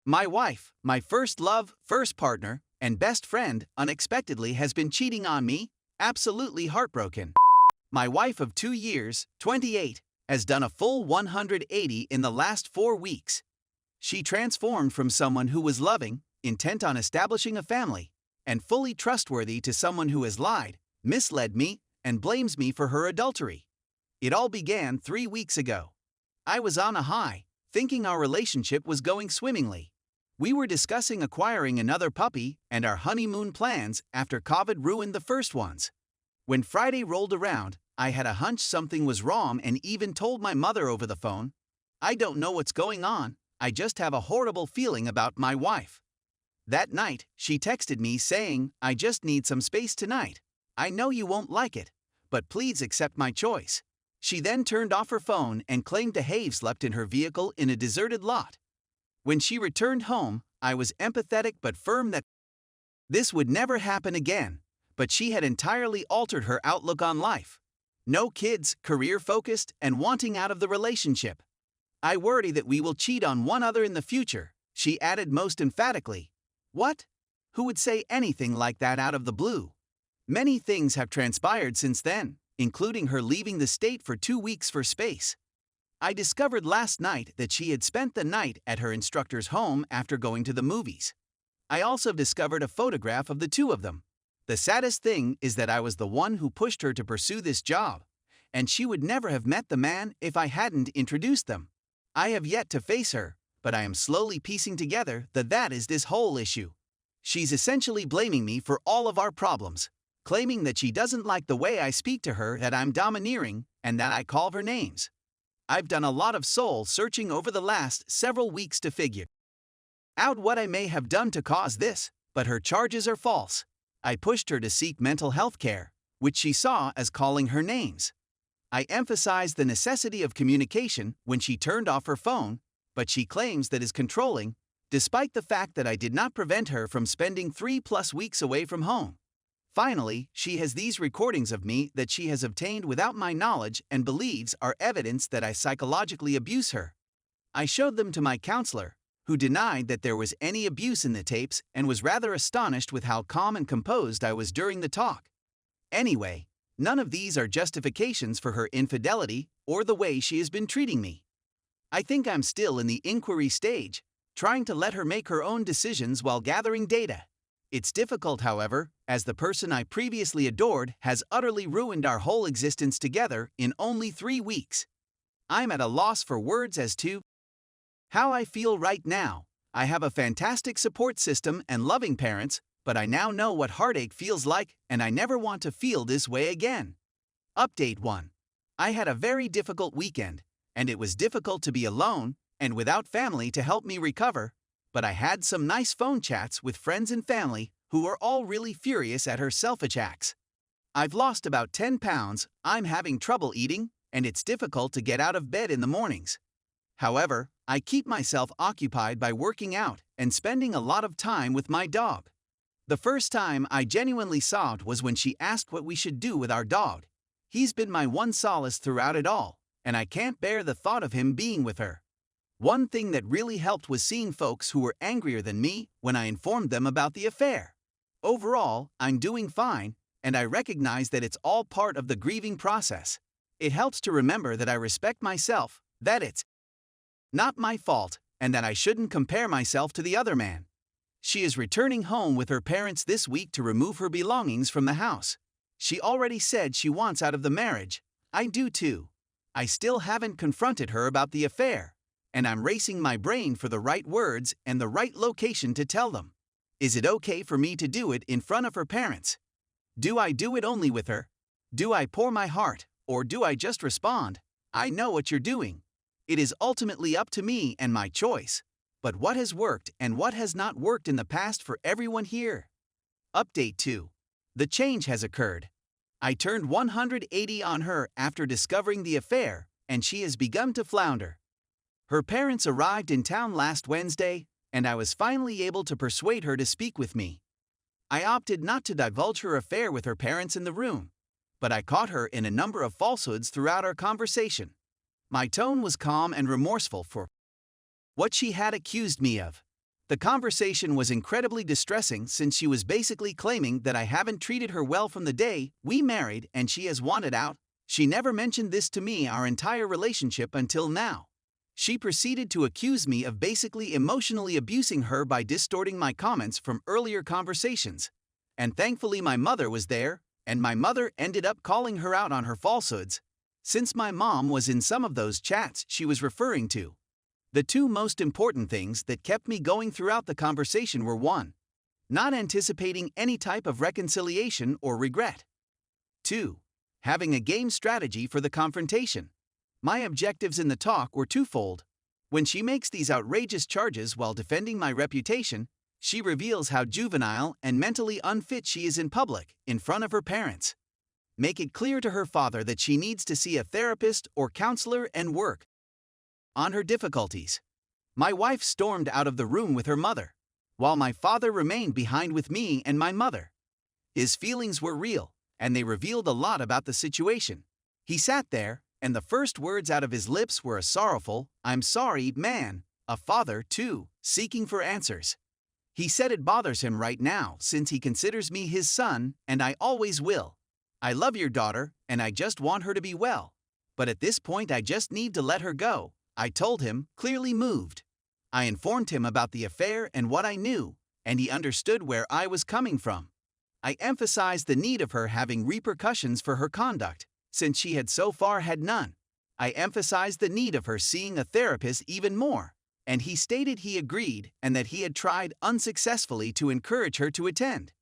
My wife, my first love, first partner, and best friend, unexpectedly has been cheating on me. Absolutely heartbroken. My wife of 2 years, 28, has done a full 180 in the last 4 weeks. She transformed from someone who was loving, intent on establishing a family, and fully trustworthy to someone who has lied, misled me, and blames me for her adultery. It all began 3 weeks ago. I was on a high, thinking our relationship was going swimmingly. We were discussing acquiring another puppy and our honeymoon plans after COVID ruined the first ones. When Friday rolled around, I had a hunch something was wrong and even told my mother over the phone. I don't know what's going on, I just have a horrible feeling about my wife. That night, she texted me saying, "I just need some space tonight. I know you won't like it, but please accept my choice." She then turned off her phone and claimed to have slept in her vehicle in a deserted lot. When she returned home, I was empathetic but firm that this would never happen again, but she had entirely altered her outlook on life. No kids, career-focused, and wanting out of the relationship. "I worry that we will cheat on one another in the future," she added most emphatically. What? Who would say anything like that out of the blue? Many things have transpired since then, including her leaving the state for 2 weeks for space. I discovered last night that she had spent the night at her instructor's home after going to the movies. I also discovered a photograph of the two of them. The saddest thing is that I was the one who pushed her to pursue this job, and she would never have met the man if I hadn't introduced them. I have yet to face her, but I am slowly piecing together that is this whole issue. She's essentially blaming me for all of our problems, claiming that she doesn't like the way I speak to her, that I'm domineering, and that I call her names. I've done a lot of soul searching over the last several weeks to figure out what I may have done to cause this, but her charges are false. I pushed her to seek mental health care, which she saw as calling her names. I emphasized the necessity of communication when she turned off her phone, but she claims that is controlling, despite the fact that I did not prevent her from spending 3+ weeks away from home. Finally, she has these recordings of me that she has obtained without my knowledge and believes are evidence that I psychologically abuse her. I showed them to my counselor, who denied that there was any abuse in the tapes and was rather astonished with how calm and composed I was during the talk. Anyway, none of these are justifications for her infidelity or the way she has been treating me. I think I'm still in the inquiry stage, trying to let her make her own decisions while gathering data. It's difficult, however, as the person I previously adored has utterly ruined our whole existence together in only 3 weeks. I'm at a loss for words as to how I feel right now. I have a fantastic support system and loving parents, but I now know what heartache feels like, and I never want to feel this way again. Update 1. I had a very difficult weekend, and it was difficult to be alone and without family to help me recover, but I had some nice phone chats with friends and family who were all really furious at her self-attacks. I've lost about 10 pounds, I'm having trouble eating, and it's difficult to get out of bed in the mornings. However, I keep myself occupied by working out and spending a lot of time with my dog. The first time I genuinely sobbed was when she asked what we should do with our dog. He's been my one solace throughout it all, and I can't bear the thought of him being with her. One thing that really helped was seeing folks who were angrier than me when I informed them about the affair. Overall, I'm doing fine, and I recognize that it's all part of the grieving process. It helps to remember that I respect myself, that it's not my fault, and that I shouldn't compare myself to the other man. She is returning home with her parents this week to remove her belongings from the house. She already said she wants out of the marriage. I do too. I still haven't confronted her about the affair, and I'm racing my brain for the right words and the right location to tell them. Is it okay for me to do it in front of her parents? Do I do it only with her? Do I pour my heart, or do I just respond, "I know what you're doing"? It is ultimately up to me and my choice, but what has worked and what has not worked in the past for everyone here? Update 2. The change has occurred. I turned 180 on her after discovering the affair, and she has begun to flounder. Her parents arrived in town last Wednesday, and I was finally able to persuade her to speak with me. I opted not to divulge her affair with her parents in the room, but I caught her in a number of falsehoods throughout our conversation. My tone was calm and remorseful for what she had accused me of. The conversation was incredibly distressing since she was basically claiming that I haven't treated her well from the day we married and she has wanted out. She never mentioned this to me our entire relationship until now. She proceeded to accuse me of basically emotionally abusing her by distorting my comments from earlier conversations. And thankfully my mother was there, and my mother ended up calling her out on her falsehoods, since my mom was in some of those chats she was referring to. The two most important things that kept me going throughout the conversation were 1. Not anticipating any type of reconciliation or regret. 2. Having a game strategy for the confrontation. My objectives in the talk were twofold. When she makes these outrageous charges while defending my reputation, she reveals how juvenile and mentally unfit she is in public, in front of her parents. Make it clear to her father that she needs to see a therapist or counselor and work on her difficulties. My wife stormed out of the room with her mother, while my father remained behind with me and my mother. His feelings were real, and they revealed a lot about the situation. He sat there, and the first words out of his lips were a sorrowful, "I'm sorry, man," a father, too, seeking for answers. He said it bothers him right now since he considers me his son, and I always will. I love your daughter, and I just want her to be well. But at this point I just need to let her go, I told him, clearly moved. I informed him about the affair and what I knew, and he understood where I was coming from. I emphasized the need of her having repercussions for her conduct, since she had so far had none. I emphasized the need of her seeing a therapist even more, and he stated he agreed and that he had tried unsuccessfully to encourage her to attend.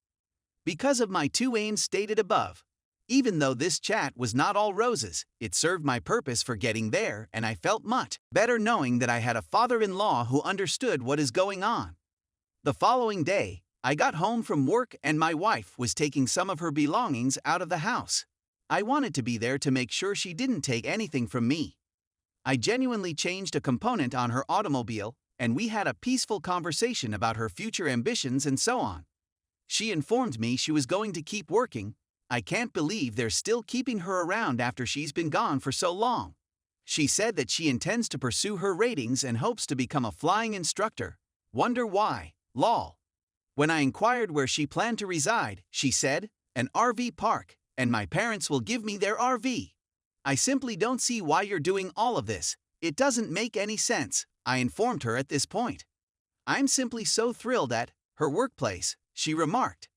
Because of my two aims stated above, even though this chat was not all roses, it served my purpose for getting there, and I felt much better knowing that I had a father-in-law who understood what is going on. The following day, I got home from work and my wife was taking some of her belongings out of the house. I wanted to be there to make sure she didn't take anything from me. I genuinely changed a component on her automobile, and we had a peaceful conversation about her future ambitions and so on. She informed me she was going to keep working. I can't believe they're still keeping her around after she's been gone for so long. She said that she intends to pursue her ratings and hopes to become a flying instructor. Wonder why, lol. When I inquired where she planned to reside, she said, an RV park, and my parents will give me their RV. I simply don't see why you're doing all of this. It doesn't make any sense, I informed her at this point. I'm simply so thrilled at her workplace, she remarked.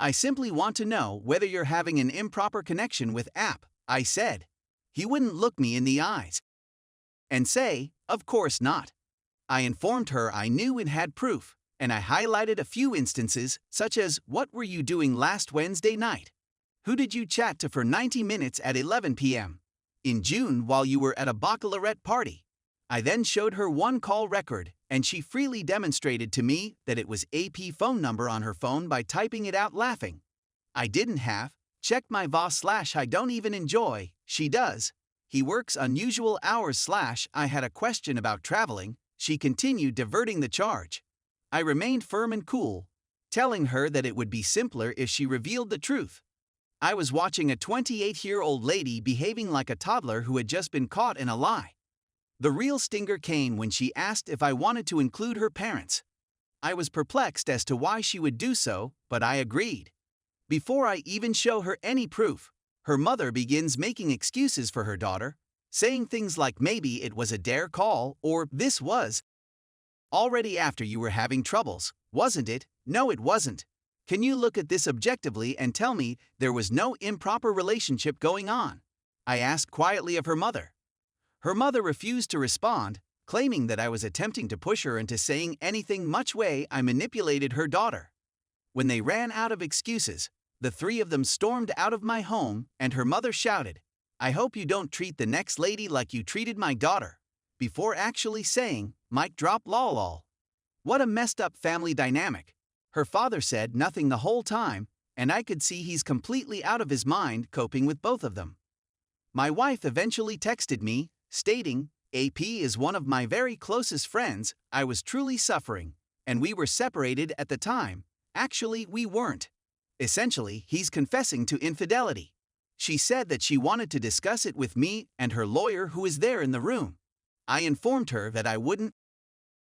I simply want to know whether you're having an improper connection with app, I said. He wouldn't look me in the eyes and say, of course not. I informed her I knew and had proof, and I highlighted a few instances, such as, what were you doing last Wednesday night? Who did you chat to for 90 minutes at 11 p.m. in June while you were at a baccalaureate party? I then showed her one call record, and she freely demonstrated to me that it was AP phone number on her phone by typing it out laughing. I didn't have checked my boss / I don't even enjoy, she does. He works unusual hours / I had a question about traveling, she continued diverting the charge. I remained firm and cool, telling her that it would be simpler if she revealed the truth. I was watching a 28-year-old lady behaving like a toddler who had just been caught in a lie. The real stinger came when she asked if I wanted to include her parents. I was perplexed as to why she would do so, but I agreed. Before I even show her any proof, her mother begins making excuses for her daughter, saying things like maybe it was a dare call or this was already after you were having troubles, wasn't it? No, it wasn't. Can you look at this objectively and tell me there was no improper relationship going on? I asked quietly of her mother. Her mother refused to respond, claiming that I was attempting to push her into saying anything much way I manipulated her daughter. When they ran out of excuses, the three of them stormed out of my home, and her mother shouted, I hope you don't treat the next lady like you treated my daughter, before actually saying, mic drop lol. What a messed up family dynamic. Her father said nothing the whole time, and I could see he's completely out of his mind coping with both of them. My wife eventually texted me, stating, AP is one of my very closest friends. I was truly suffering, and we were separated at the time. Actually, we weren't. Essentially, he's confessing to infidelity. She said that she wanted to discuss it with me and her lawyer who is there in the room. I informed her that I wouldn't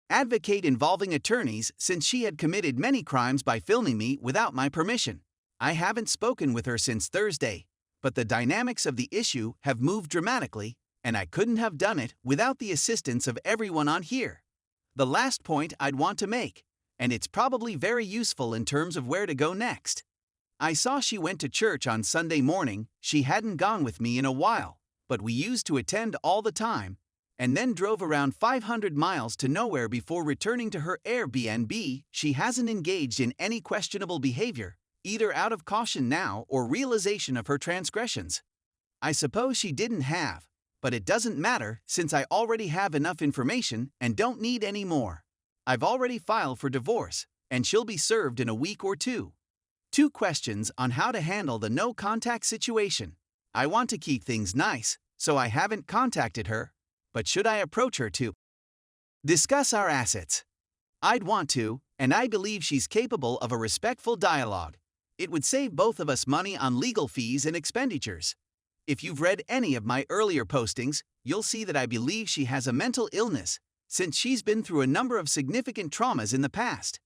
advocate involving attorneys since she had committed many crimes by filming me without my permission. I haven't spoken with her since Thursday, but the dynamics of the issue have moved dramatically, and I couldn't have done it without the assistance of everyone on here. The last point I'd want to make, and it's probably very useful in terms of where to go next. I saw she went to church on Sunday morning. She hadn't gone with me in a while, but we used to attend all the time, and then drove around 500 miles to nowhere before returning to her Airbnb. She hasn't engaged in any questionable behavior, either out of caution now or realization of her transgressions. I suppose she didn't have, but it doesn't matter since I already have enough information and don't need any more. I've already filed for divorce, and she'll be served in a week or two. 2 questions on how to handle the no-contact situation. I want to keep things nice, so I haven't contacted her, but should I approach her to discuss our assets? I'd want to, and I believe she's capable of a respectful dialogue. It would save both of us money on legal fees and expenditures. If you've read any of my earlier postings, you'll see that I believe she has a mental illness, since she's been through a number of significant traumas in the past.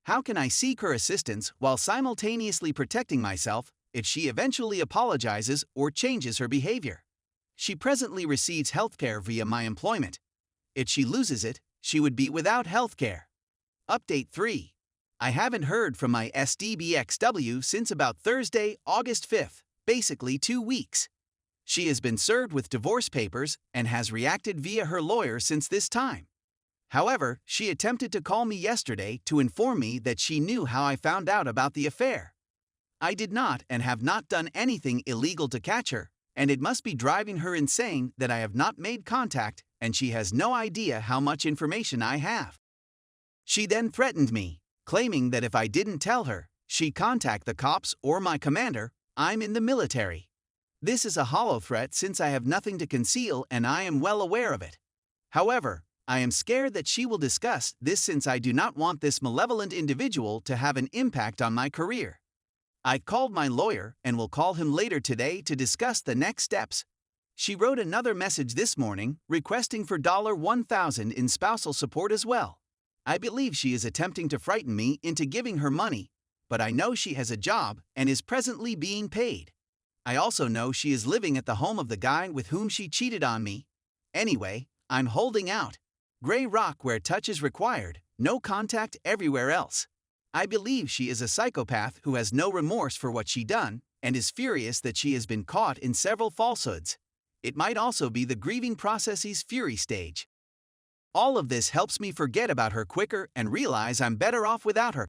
How can I seek her assistance while simultaneously protecting myself if she eventually apologizes or changes her behavior? She presently receives healthcare via my employment. If she loses it, she would be without healthcare. Update 3. I haven't heard from my SDBXW since about Thursday, August 5th, basically 2 weeks. She has been served with divorce papers and has reacted via her lawyer since this time. However, she attempted to call me yesterday to inform me that she knew how I found out about the affair. I did not and have not done anything illegal to catch her, and it must be driving her insane that I have not made contact and she has no idea how much information I have. She then threatened me, claiming that if I didn't tell her, she'd contact the cops or my commander. I'm in the military. This is a hollow threat since I have nothing to conceal and I am well aware of it. However, I am scared that she will discuss this since I do not want this malevolent individual to have an impact on my career. I called my lawyer and will call him later today to discuss the next steps. She wrote another message this morning requesting for $1,000 in spousal support as well. I believe she is attempting to frighten me into giving her money, but I know she has a job and is presently being paid. I also know she is living at the home of the guy with whom she cheated on me. Anyway, I'm holding out. Gray rock where touch is required, no contact everywhere else. I believe she is a psychopath who has no remorse for what she done and is furious that she has been caught in several falsehoods. It might also be the grieving process's fury stage. All of this helps me forget about her quicker and realize I'm better off without her.